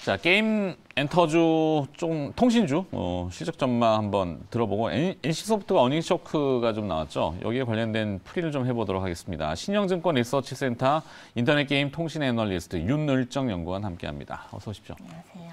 자, 게임 엔터주 통신주 실적 전망 한번 들어보고 NC소프트가 어닝 쇼크가 좀 나왔죠. 여기에 관련된 풀이를 좀 해보도록 하겠습니다. 신영증권 리서치센터 인터넷 게임 통신 애널리스트 윤을정 연구원 함께합니다. 어서 오십시오. 안녕하세요.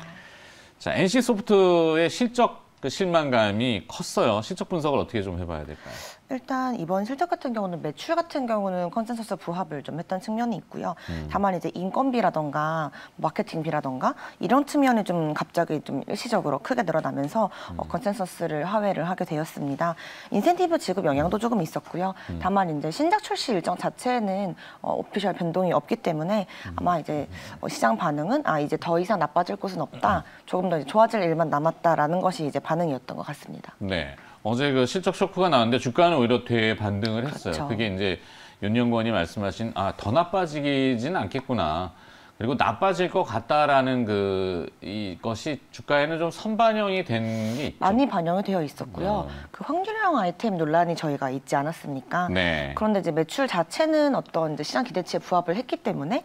자, NC소프트의 실적 실망감이 컸어요. 실적 분석을 어떻게 좀 해봐야 될까요? 일단 이번 실적 같은 경우는 매출 같은 경우는 컨센서스 부합을 좀 했던 측면이 있고요. 다만 이제 인건비라던가 마케팅비라던가 이런 측면이 좀 갑자기 좀 일시적으로 크게 늘어나면서 컨센서스를 하회를 하게 되었습니다. 인센티브 지급 영향도 조금 있었고요. 다만 이제 신작 출시 일정 자체는 오피셜 변동이 없기 때문에 아마 이제 시장 반응은 이제 더 이상 나빠질 곳은 없다. 조금 더 이제 좋아질 일만 남았다라는 것이 이제 반응이었던 것 같습니다. 네. 어제 그 실적 쇼크가 나왔는데 주가는 오히려 대반등을 했어요. 그렇죠. 그게 이제 윤 연구원이 말씀하신 더 나빠지지는 않겠구나. 그리고 나빠질 것 같다라는 이것이 주가에는 좀 선반영이 된 게 있죠. 많이 반영이 되어 있었고요. 그 확률형 아이템 논란이 저희가 있지 않았습니까? 네. 그런데 이제 매출 자체는 어떤 이제 시장 기대치에 부합을 했기 때문에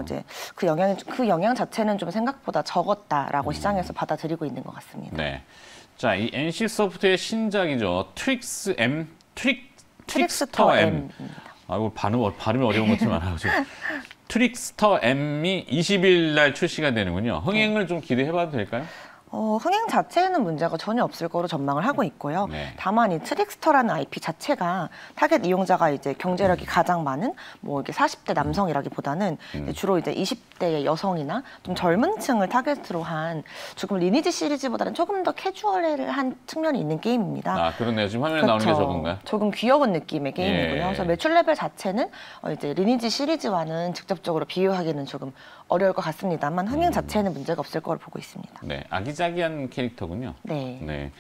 이제 그 영향 자체는 좀 생각보다 적었다라고 시장에서 받아들이고 있는 것 같습니다. 네. 자, 이 NC소프트의 신작이죠. 트릭스터 M. 아이고, 발음이 어려운 것좀 많아가지고. 트릭스터 M이 20일 날 출시가 되는군요. 흥행을 좀 기대해봐도 될까요? 흥행 자체에는 문제가 전혀 없을 거로 전망을 하고 있고요. 네. 다만 이 트릭스터라는 IP 자체가 타겟 이용자가 이제 경제력이 가장 많은 뭐 이게 40대 남성이라기보다는 주로 이제 20대의 여성이나 좀 젊은 층을 타겟으로 한 조금 리니지 시리즈보다는 조금 더 캐주얼한 측면이 있는 게임입니다. 그렇네요. 지금 화면에 나오는 게 저건가요? 조금 귀여운 느낌의 게임이고요. 예. 그래서 매출 레벨 자체는 이제 리니지 시리즈와는 직접적으로 비교하기는 조금 어려울 것 같습니다만 흥행 자체는 문제가 없을 거로 보고 있습니다. 네, 아기자기한 캐릭터군요. 네. 네.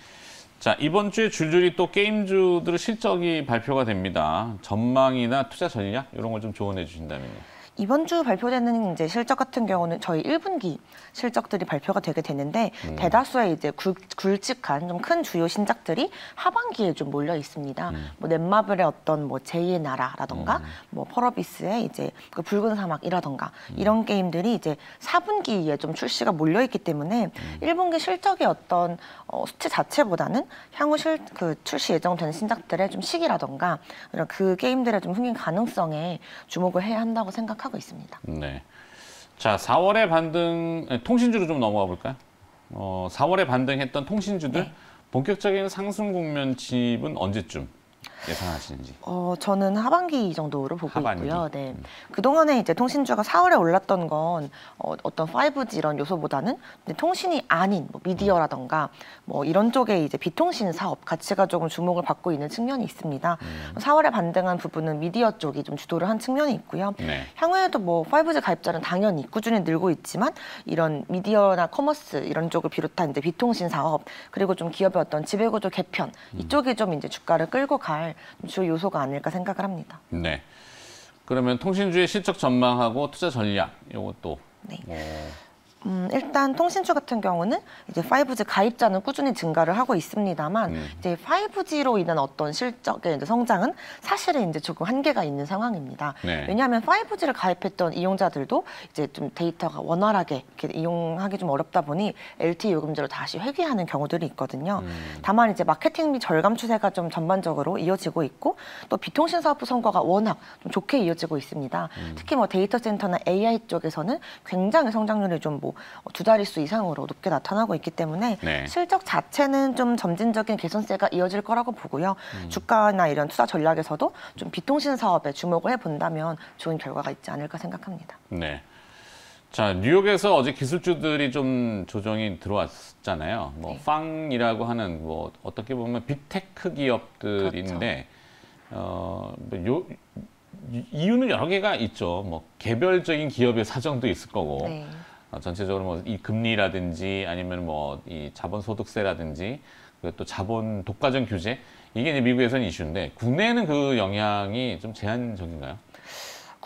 자, 이번 주에 줄줄이 또 게임주들의 실적이 발표가 됩니다. 전망이나 투자 전략 이런 걸 좀 조언해 주신다면요. 이번 주 발표되는 이제 실적 같은 경우는 저희 1분기 실적들이 발표가 되게 되는데 대다수의 이제 굵직한 좀 큰 주요 신작들이 하반기에 좀 몰려 있습니다. 뭐 넷마블의 어떤 뭐 제2의 나라라던가 뭐 펄어비스의 이제 그 붉은 사막이라던가 이런 게임들이 이제 4분기에 좀 출시가 몰려 있기 때문에 1분기 실적의 어떤 수치 자체보다는 향후 출시 예정된 신작들의 좀 시기라던가 이런 그 게임들의 좀 흥행 가능성에 주목을 해야 한다고 생각하고 있습니다. 네. 자, 4월에 통신주로 좀 넘어가 볼까요? 4월에 반등했던 통신주들 네. 본격적인 상승 국면집은 언제쯤 예상하시는지? 저는 하반기 정도로 보고 하반기? 있고요. 네. 그동안에 이제 통신주가 4월에 올랐던 건 어떤 5G 이런 요소보다는 통신이 아닌 뭐 미디어라던가 뭐 이런 쪽에 이제 비통신 사업 가치가 조금 주목을 받고 있는 측면이 있습니다. 4월에 반등한 부분은 미디어 쪽이 좀 주도를 한 측면이 있고요. 네. 향후에도 뭐 5G 가입자는 당연히 꾸준히 늘고 있지만 이런 미디어나 커머스 이런 쪽을 비롯한 이제 비통신 사업 그리고 좀 기업의 어떤 지배구조 개편 이쪽이 좀 이제 주가를 끌고 갈 주요 요소가 아닐까 생각을 합니다. 네. 그러면 통신주의 실적 전망하고 투자 전략 이것도. 네. 일단 통신주 같은 경우는 이제 5G 가입자는 꾸준히 증가를 하고 있습니다만 이제 5G로 인한 어떤 실적의 이제 성장은 사실은 이제 조금 한계가 있는 상황입니다. 네. 왜냐하면 5G를 가입했던 이용자들도 이제 좀 데이터가 원활하게 이렇게 이용하기 좀 어렵다 보니 LTE 요금제로 다시 회귀하는 경우들이 있거든요. 다만 이제 마케팅비 절감 추세가 좀 전반적으로 이어지고 있고 또 비통신 사업부 성과가 워낙 좀 좋게 이어지고 있습니다. 특히 뭐 데이터 센터나 AI 쪽에서는 굉장히 성장률이 좀 뭐 두 자릿수 이상으로 높게 나타나고 있기 때문에 네. 실적 자체는 좀 점진적인 개선세가 이어질 거라고 보고요. 주가나 이런 투자 전략에서도 좀 비통신 사업에 주목을 해본다면 좋은 결과가 있지 않을까 생각합니다. 네. 자, 뉴욕에서 어제 기술주들이 좀 조정이 들어왔잖아요. 뭐 네. 팡이라고 하는 뭐 어떻게 보면 빅테크 기업들인데 이유는 여러 개가 있죠. 뭐 개별적인 기업의 사정도 있을 거고. 네. 전체적으로 뭐 이 금리라든지 아니면 뭐 이 자본 소득세라든지 또 자본 독과점 규제 이게 이제 미국에서는 이슈인데 국내에는 그 영향이 좀 제한적인가요?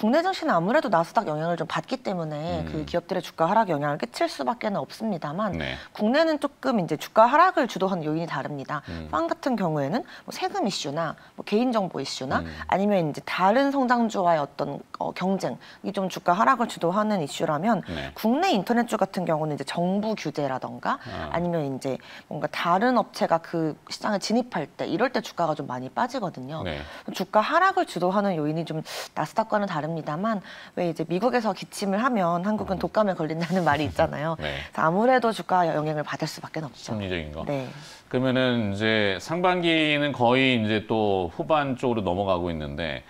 국내 증시는 아무래도 나스닥 영향을 좀 받기 때문에 그 기업들의 주가 하락에 영향을 끼칠 수밖에 없습니다만 네. 국내는 조금 이제 주가 하락을 주도하는 요인이 다릅니다. 빵 같은 경우에는 뭐 세금 이슈나 뭐 개인정보 이슈나 아니면 이제 다른 성장주와의 어떤 경쟁이 좀 주가 하락을 주도하는 이슈라면 네. 국내 인터넷주 같은 경우는 이제 정부 규제라던가 아니면 이제 뭔가 다른 업체가 그 시장에 진입할 때 이럴 때 주가가 좀 많이 빠지거든요. 네. 주가 하락을 주도하는 요인이 좀 나스닥과는 다릅니다만 왜 이제 미국에서 기침을 하면 한국은 독감에 걸린다는 말이 있잖아요. 네. 그래서 아무래도 주가 영향을 받을 수밖에 없죠. 심리적인 거. 네. 그러면은 이제 상반기는 거의 이제 또 후반 쪽으로 넘어가고 있는데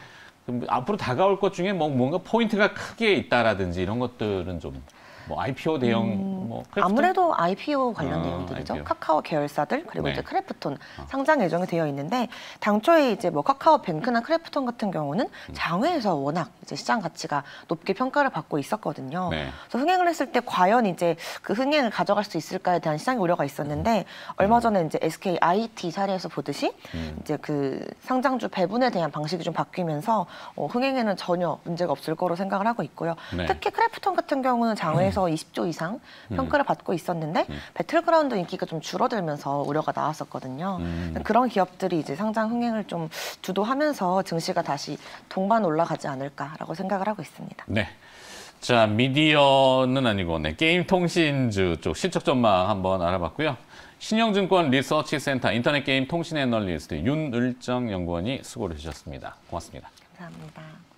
그럼 앞으로 다가올 것 중에 뭐 뭔가 포인트가 크게 있다라든지 이런 것들은 좀 뭐 IPO 대형 뭐 크래프톤? 아무래도 IPO 관련 내용들이죠. IPO. 카카오 계열사들 그리고 네. 이제 크래프톤 상장 예정이 되어 있는데 당초에 이제 뭐 카카오뱅크나 크래프톤 같은 경우는 장외에서 워낙 이제 시장 가치가 높게 평가를 받고 있었거든요. 네. 그래서 흥행을 했을 때 과연 이제 그 흥행을 가져갈 수 있을까에 대한 시장의 우려가 있었는데 얼마 전에 이제 SK IT 사례에서 보듯이 이제 그 상장주 배분에 대한 방식이 좀 바뀌면서 흥행에는 전혀 문제가 없을 거로 생각을 하고 있고요. 네. 특히 크래프톤 같은 경우는 장외에서 20조 이상 평가를 받고 있었는데 배틀그라운드 인기가 좀 줄어들면서 우려가 나왔었거든요. 그런 기업들이 이제 상장 흥행을 좀 주도하면서 증시가 다시 동반 올라가지 않을까라고 생각을 하고 있습니다. 네. 자, 미디어는 아니고 네, 게임 통신주 쪽 실적 전망 한번 알아봤고요. 신영증권 리서치센터 인터넷 게임 통신 애널리스트 윤을정 연구원이 수고를 해주셨습니다. 고맙습니다. 감사합니다.